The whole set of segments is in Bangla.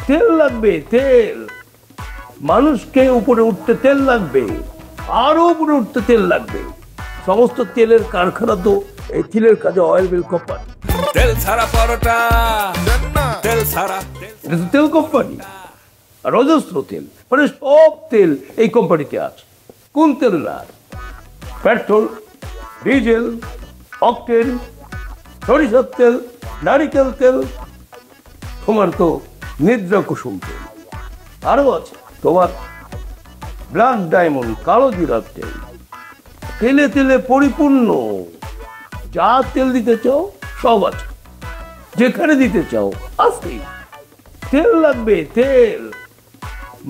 তেল লাগবে, তেল। মানুষকে উপরে উঠতে তেল লাগবে, আরো উপরে উঠতে তেল লাগবে। সমস্ত তেলের কারখানা তো এই তেলের কাজে অয়েল মিল কোম্পানি। তেল ছাড়া পরোটা, তেল ছাড়া, এটা তো তেল কোম্পানি। আর অজস্র তেল, মানে সব তেল এই কোম্পানিতে আছে। কোন তেল না? পেট্রোল, ডিজেল, অকটেন, সরিষার তেল, নারিকেল তেল, তোমার তো নিদ্রা কুসুম তেল, আরো আছে তোমার ব্ল্যাক ডায়মন্ড, কালো জিরার তেল। তেলে তেলে পরিপূর্ণ। যা তেল দিতে চাও সব আছে, যেখানে দিতে চাও আছে। তেল লাগবে, তেল।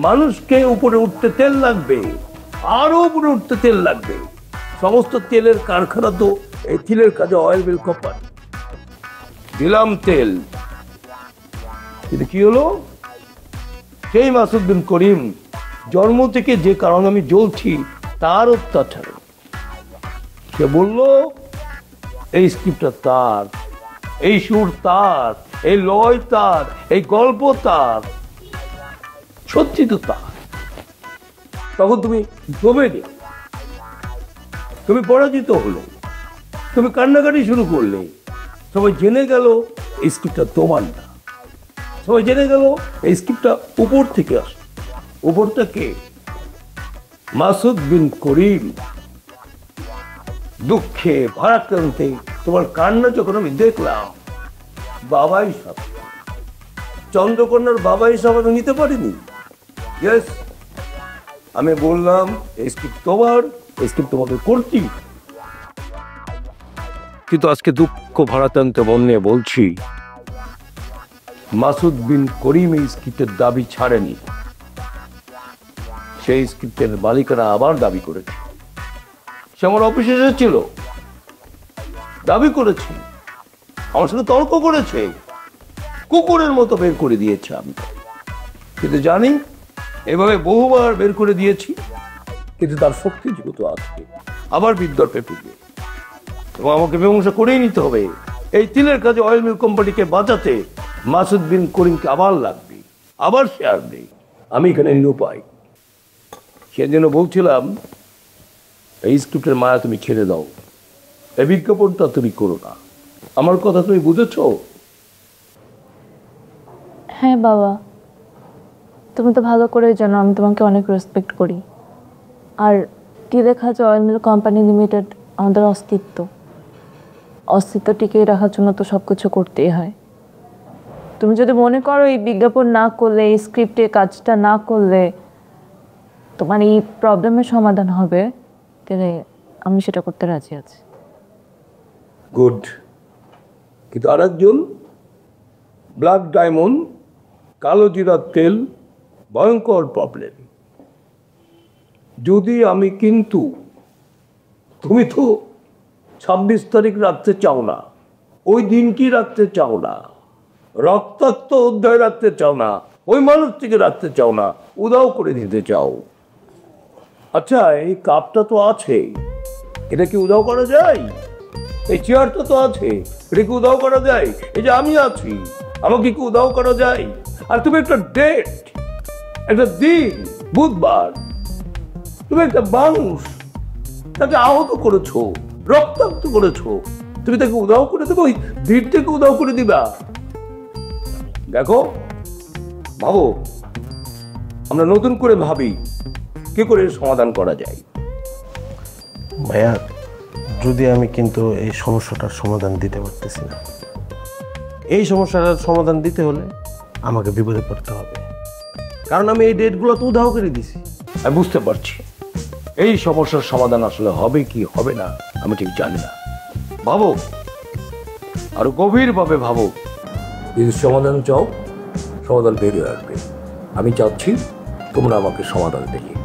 মানুষকে উপরে উঠতে তেল লাগবে, আরো উপরে উঠতে তেল লাগবে। সমস্ত তেলের কারখানা তো এই তেলের কাজে অয়েল মিল কোম্পানি। দিলাম তেল, কিন্তু কি হলো? সেই মাসুদ বিন করিম জন্ম থেকে যে কারণে আমি জ্বলছি তার অত্যাচারে। সে বলল এই স্ক্রিপ্টটা তার, এই সুর তার, এই লয় তার, এই গল্প তার। সত্যি তো তার। তখন তুমি জমে নি, তুমি পরাজিত হলে, তুমি কান্নাকাটি শুরু করলে। সবাই জেনে গেল এই স্ক্রিপ্টটা তোমার না। সবাই জেনে গেল এই স্ক্রিপ্টটা উপর থেকে আসে। উপরটা কে? মাসুদ বিন করিম। দুঃখে ভারাক্রান্তে তোমার কান্না যখন আমি দেখলাম, বাবা হিসাব, চন্দ্রকন্যার বাবা হিসাব আমি নিতে পারিনি। ইয়েস, আমি বললাম এই স্ক্রিপ্ট তোমার, এই স্ক্রিপ্ট তোমাকে করছি। কিন্তু আজকে দুঃখ ভারাক্রান্ত মন নিয়ে বলছি, মাসুদ বিন করিম এই স্ক্রিপ্টের দাবি ছাড়েনি। সেই স্ক্রিপ্টের মালিকানা আবার দাবি করেছে। সে আমার অফিসে এসেছিল, দাবি করেছে, আমার সঙ্গে তর্ক করেছে, কুকুরের মতো বের করে দিয়েছে। আমি কিন্তু জানি এভাবে বহুবার বের করে দিয়েছি, কিন্তু তার শক্তি যেহেতু আছে, আবার বিদ্যর্পে ফিরবে এবং আমাকে মীমাংসা করেই নিতে হবে। এই তিলের কাজে অয়েল মিল কোম্পানিকে বাঁচাতে মাসুদ বিন করিমকে আবার লাগবে, আবার সে আসবে। আমি এখানে নিরুপায়। সেজন্য বলছিলাম এই স্ক্রিপ্টের মায়া তুমি ছেড়ে দাও, এই বিজ্ঞাপনটা তুমি করো না। আমার কথা তুমি বুঝেছো? হ্যাঁ বাবা, তুমি তো ভালো করে জানো আমি তোমাকে অনেক রেসপেক্ট করি। আর তিলে খাজা অয়েল মিল কোম্পানি লিমিটেড আমাদের অস্তিত্ব টিকিয়ে রাখার জন্য তো সব কিছু করতেই হয়। তুমি যদি মনে করো এই বিজ্ঞাপন না করলে, এই স্ক্রিপ্টে কাজটা না করলে তোমার এই প্রবলেমের সমাধান হবে, তাহলে আমি সেটা করতে রাজি আছি। গুড। কিন্তু আর একজন ব্ল্যাক ডায়মন্ড, কালো জিরার তেল, ভয়ঙ্কর প্রবলেম। যদি আমি, কিন্তু তুমি তো 26 তারিখ রাখতে চাও না, ওই দিনটি রাখতে চাও না, রক্তাক্ত অধ্যায় রাখতে চাও না, ওই মানুষটিকে রাখতে চাও না, উদাও করে দিতে চাও। আচ্ছা, এই কাপটা তো আছে, এটা কি উদাও করা যায়? এই চেয়ারটা তো আছে, এটা কি উদাও করা যায়? এই যে আমি আছি, আমাকে কি উদাও করা যায়? আর তুমি একটা ডেট, একটা দিন, বুধবার, তুমি একটা মানুষ, তাকে আহত করেছো, রক্তাক্ত করেছো, তুমি তাকে উদাও করে দেবো? ওই দিনটাকে উদাও করে দিবা? দেখো, ভাবো, আমরা নতুন করে ভাবি কি করে সমাধান করা যায়। ভাইয়া, যদি আমি কিন্তু এই সমস্যাটার সমাধান দিতে পারতেছি না। এই সমস্যাটার সমাধান দিতে হলে আমাকে বিপদে পড়তে হবে, কারণ আমি এই ডেটগুলো তো উধাও করে দিছি। আমি বুঝতে পারছি এই সমস্যার সমাধান আসলে হবে কি হবে না আমি ঠিক জানি না। ভাবো, আরো গভীরভাবে ভাবো। যদি সমাধান চাও, সমাধান বেরিয়ে আসবে। আমি চাচ্ছি তোমরা আমাকে সমাধান দেখিয়ে